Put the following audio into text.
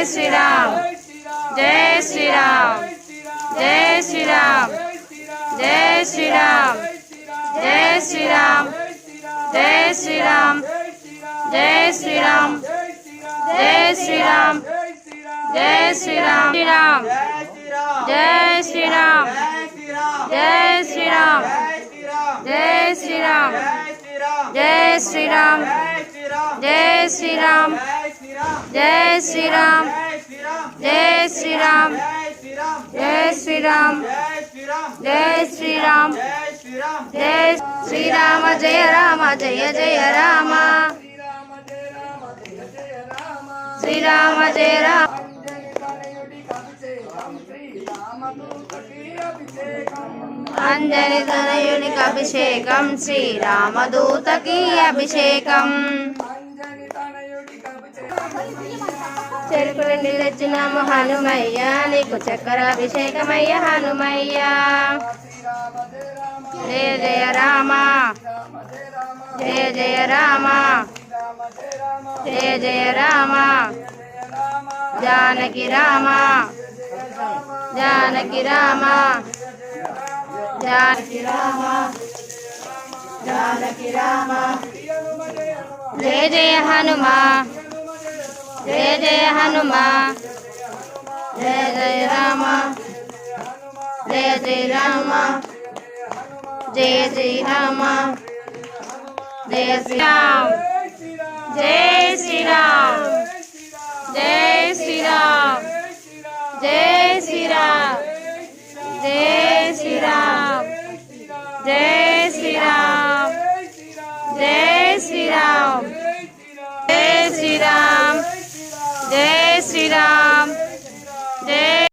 శ్రీరామ్ జై శ్రీరామ్ జై శ్రీరామ్ జై శ్రీరామ్ జై శ్రీరామ్ జై శ్రీరామ్ జై శ్రీరామ్ జై శ్రీరామ్ జై శ్రీరామ్ జై శ్రీరామ్ జై శ్రీరామ్ జై శ్రీరామ్ జై శ్రీరామ్ జై శ్రీరామ్ జై శ్రీరామ్ జై శ్రీరామ్ జై శ్రీరామ్ జై శ్రీరామ్ జై శ్రీరామ జయ రామ జయ జయ రామ శ్రీరామ జయ రామ అంజని తనయునికి అభిషేకం శ్రీరామదూతకి అభిషేకం చెరుకు నుండి తెచ్చినాము హనుమయ్య నీకు చక్కెర అభిషేకమయ్య హనుమయ్య జయ జయ రామ జయ జయ రామ జయ జయ రామ జానకి రామ జానకి రామ జానకి రామ జానకి రామ జయ జయ హనుమా జయ జయ హనుమా జయ జయ రామ జయ జయ రామ జయ జయ రామ జయ శ్రీరామ్ జయ శ్రీరామ్ జయ శ్రీరామ్ జయ శ్రీరామ్ జయ శ్రీరామ్ జయ శ్రీరామ్ జయ శ్రీరామ్ జయ శ్రీరామ్ జయ శ్రీరామ్